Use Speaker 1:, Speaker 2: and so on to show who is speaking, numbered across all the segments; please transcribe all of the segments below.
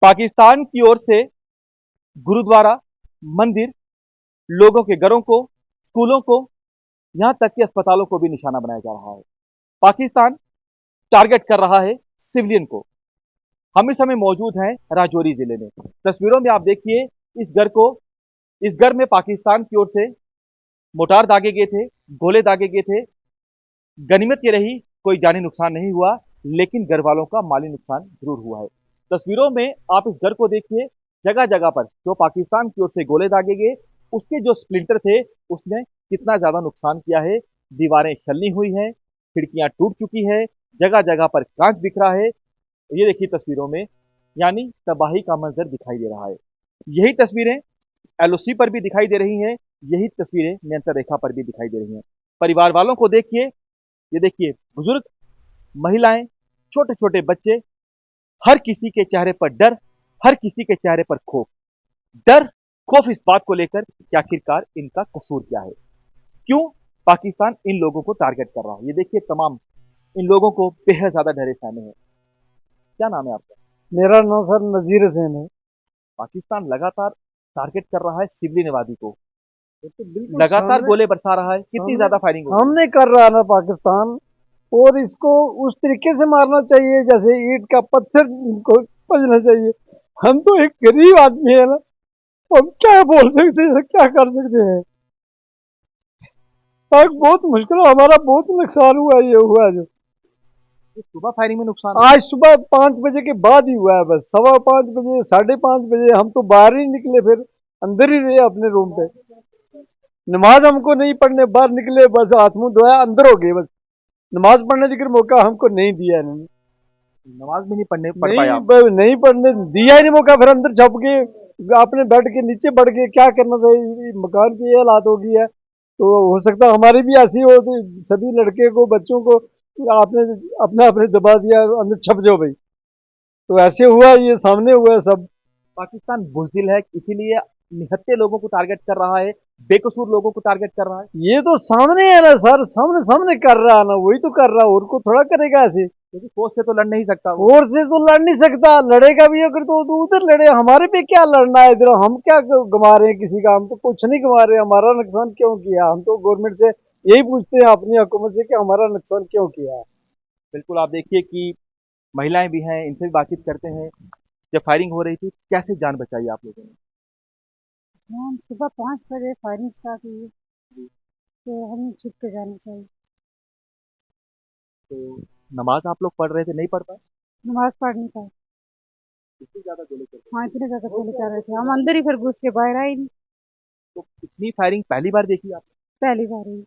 Speaker 1: पाकिस्तान की ओर से गुरुद्वारा, मंदिर, लोगों के घरों को, स्कूलों को, यहां तक कि अस्पतालों को भी निशाना बनाया जा रहा है। पाकिस्तान टारगेट कर रहा है सिविलियन को। हम इस समय मौजूद हैं राजौरी जिले में। तस्वीरों में आप देखिए इस घर को, इस घर में पाकिस्तान की ओर से मोटार दागे गए थे, गोले दागे गए थे। गनीमत ये रही कोई जानी नुकसान नहीं हुआ, लेकिन घर वालों का माली नुकसान जरूर हुआ है। तस्वीरों में आप इस घर को देखिए, जगह जगह पर जो पाकिस्तान की ओर से गोले दागे गए, उसके जो स्प्लिंटर थे उसने कितना ज्यादा नुकसान किया है। दीवारें छलनी हुई हैं, खिड़कियां टूट चुकी है, जगह जगह पर कांच बिखरा है। ये देखिए तस्वीरों में, यानी तबाही का मंजर दिखाई दे रहा है। यही तस्वीरें एलओसी पर भी दिखाई दे रही हैं, यही तस्वीरें नियंत्रण रेखा पर भी दिखाई दे रही हैं। परिवार वालों को देखिए, ये देखिए बुजुर्ग, महिलाएं, छोटे छोटे बच्चे, हर किसी के चेहरे पर डर, हर किसी के चेहरे पर खौफ। डर, खौफ इस बात को लेकर कि आखिरकार इनका कसूर क्या है, क्यों पाकिस्तान इन लोगों को टारगेट कर रहा है। ये देखिए तमाम इन लोगों को बेहद ज्यादा डरे सहमे हैं। क्या नाम है आपका?
Speaker 2: मेरा नाम सर नजीर हुसैन है।
Speaker 1: पाकिस्तान लगातार टारगेट कर रहा है सिविलियन आबादी को,
Speaker 2: ये तो बिल्कुल
Speaker 1: लगातार
Speaker 2: सामने
Speaker 1: गोले बरसा रहा है। कितनी
Speaker 2: सामने
Speaker 1: ज्यादा फायरिंग हो रही है?
Speaker 2: सामने कर रहा है ना पाकिस्तान। और इसको उस तरीके से मारना चाहिए जैसे ईंट का पत्थर इनको समझना चाहिए। हम तो एक गरीब आदमी है ना, हम क्या बोल सकते हैं, क्या कर सकते हैं। तक बहुत मुश्किल, हमारा बहुत नुकसान हुआ, ये हुआ जो
Speaker 1: ये सुबह फायरिंग में नुकसान हुआ
Speaker 2: आज
Speaker 1: है।
Speaker 2: सुबह 5 बजे के बाद ही हुआ है। बस 5:15 5:30 हम तो बाहर ही निकले, फिर अंदर ही रहे अपने रूम पे। नमाज हमको नहीं पढ़ने बाहर निकले, बस हाथ मुंह धोया अंदर हो गए। बस नमाज पढ़ने का मौका हमको नहीं दिया इन्होंने।
Speaker 1: नमाज भी नहीं पढ़ पाए
Speaker 2: नहीं
Speaker 1: आप?
Speaker 2: नहीं पढ़ने दिया ही नहीं मौका, फिर अंदर छप के अपने बेड के नीचे बढ़ के क्या करना था। मकान की ये हालात हो गई है, तो हो सकता है हमारी भी ऐसी हो, तो सभी लड़के को बच्चों को आपने अपने अपने दबा दिया, अंदर छप जाओ भाई। तो ऐसे हुआ, ये सामने हुआ है सब।
Speaker 1: पाकिस्तान बुज़दिल है, इसीलिए निहत्थे लोगों को टारगेट कर रहा है, बेकसूर लोगों को टारगेट कर रहा है।
Speaker 2: ये तो सामने है ना सर, सामने सामने कर रहा है ना, वही तो कर रहा है, और को थोड़ा करेगा ऐसे।
Speaker 1: क्योंकि फोर्स से तो लड़ नहीं सकता वो।
Speaker 2: और से तो लड़ नहीं सकता, लड़ेगा भी अगर तो उधर लड़े। हमारे पे क्या लड़ना है इधर, हम क्या गंवा रहे हैं किसी का, हम तो कुछ नहीं गंवा रहे। हमारा नुकसान क्यों किया, हम तो गवर्नमेंट से यही पूछते हैं, अपनी हुकूमत से, कि हमारा नुकसान क्यों किया है।
Speaker 1: बिल्कुल आप देखिए कि महिलाएं भी हैं, इनसे भी बातचीत करते हैं। जब फायरिंग हो रही थी कैसे जान बचाई आप लोगों ने?
Speaker 3: हम सुबह 5 बजे फायरिंग स्टार्ट हुई,
Speaker 1: जी।
Speaker 3: तो हम छुप के जाना चाहिए।
Speaker 1: तो नमाज आप लोग पढ़ रहे थे, नहीं पढ़ पाए?
Speaker 3: नमाज पढ़ नहीं पाए।
Speaker 1: इतनी ज्यादा गोले चल रहे
Speaker 3: हाँ,
Speaker 1: थे।
Speaker 3: इतने ज़्यादा गोले चल रहे थे, हम अंदर ही फिर घुस के बाहर आए नहीं।
Speaker 1: तो इतनी फायरिंग पहली बार देखी आपने?
Speaker 3: पहली बार हुई।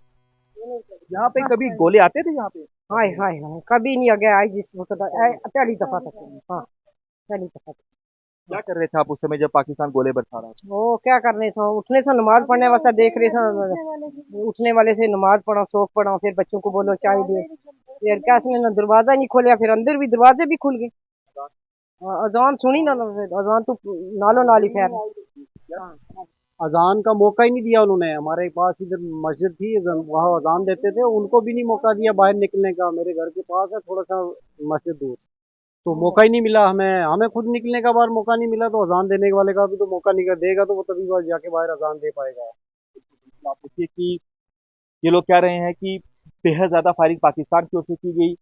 Speaker 1: यहाँ पे
Speaker 3: हाँ,
Speaker 1: कभी गोले आते थे यहाँ पे?
Speaker 3: हाय हाय हाय, कभी नहीं आ गया आज इस वक्त, पहली दफा तक। हाँ, पहली दफा तक।
Speaker 1: क्या कर रहे थे आप उस समय जब पाकिस्तान गोले बरसा रहा था?
Speaker 3: वो क्या करने सो, उठने से नमाज पढ़ने वास्ते देख रहे सो, उठने वाले से नमाज पढ़ो, सोख पढ़ो, फिर बच्चों को बोलो चाय दे। फिर क्या इसने ना दरवाजा नहीं खोलिया, फिर अंदर भी दरवाजे भी खुल गए। हाँ, अजान सुनी ना, फिर अजान तो नालो नाली खैर। हाँ।
Speaker 2: अजान का मौका ही नहीं दिया उन्होंने। हमारे पास इधर मस्जिद थी, वहाँ अजान देते थे, उनको भी नहीं मौका दिया बाहर निकलने का। मेरे घर के पास है थोड़ा सा मस्जिद दूर, तो मौका ही नहीं मिला हमें। हमें खुद निकलने का बाहर मौका नहीं मिला, तो अजान देने वाले का भी तो मौका नहीं देगा, तो वो तभी बाहर जाके बाहर अजान दे पाएगा।
Speaker 1: आप देखिए कि ये लोग कह रहे हैं कि बेहद ज्यादा फायरिंग पाकिस्तान की ओर से की गई।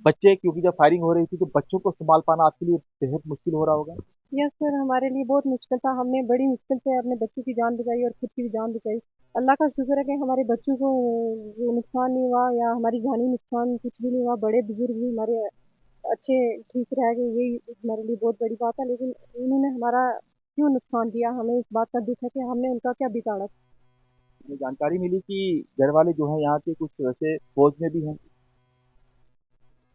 Speaker 1: बच्चे, क्योंकि जब फायरिंग हो रही थी तो बच्चों को संभाल पाना आपके लिए बेहद मुश्किल हो रहा होगा।
Speaker 3: यस सर, हमारे लिए बहुत मुश्किल था। हमने बड़ी मुश्किल से अपने बच्चों की जान बचाई और खुद की भी जान बचाई। अल्लाह का शुक्र है कि हमारे बच्चों को वो नुकसान नहीं हुआ, या हमारी जानी नुकसान कुछ भी नहीं हुआ। बड़े बुजुर्ग भी हमारे अच्छे ठीक रह गए, यही हमारे लिए बहुत बड़ी बात है। लेकिन उन्होंने हमारा क्यों नुकसान किया, हमें इस बात का दुख है कि हमने उनका क्या बिगाड़ा।
Speaker 1: हमें जानकारी मिली कि घर वाले जो हैं यहाँ के कुछ वैसे फौज में भी हैं।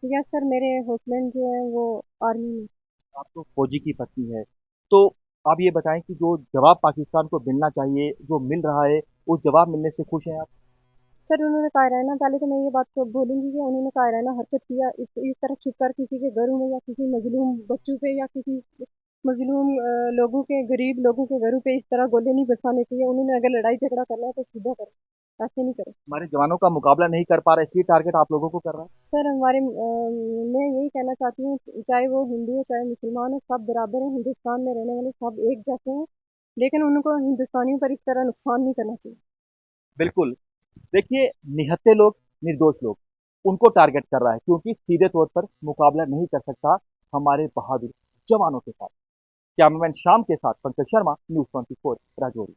Speaker 3: यस सर, मेरे हस्बैंड जो है वो आर्मी में।
Speaker 1: आप तो फौजी की पत्नी है, तो आप ये बताएं कि जो जवाब पाकिस्तान को मिलना चाहिए, जो मिल रहा है, उस जवाब मिलने से खुश हैं आप?
Speaker 3: सर उन्होंने कायराना, पहले तो मैं ये बात को बोलूंगी कि उन्होंने कायराना हरकत किया। इस तरह छुप कर किसी के घरों में, या किसी मजलूम बच्चों पे, या किसी मजलूम लोगों के, गरीब लोगों के घरों पे इस तरह गोले नहीं बरसाने चाहिए। उन्होंने अगर लड़ाई झगड़ा करना है तो सीधा करें। ऐसे नहीं करें
Speaker 1: हमारे जवानों का मुकाबला नहीं कर पा रहा, इसलिए टारगेट आप लोगों को कर रहा है।
Speaker 3: सर। मैं यही कहना चाहती हूँ, चाहे वो हिंदू हो चाहे मुसलमान हो, सब बराबर हैं, हिंदुस्तान में रहने वाले सब एक जैसे हैं, लेकिन उनको हिंदुस्तानियों पर इस तरह नुकसान नहीं करना चाहिए।
Speaker 1: बिल्कुल। देखिए, निहत्थे लोग, निर्दोष लोग, उनको टारगेट कर रहा है, क्योंकि सीधे तौर पर मुकाबला नहीं कर सकता हमारे बहादुर जवानों के साथ। कैमरामैन श्याम के साथ पंकज शर्मा, न्यूज़ 24 राजौरी।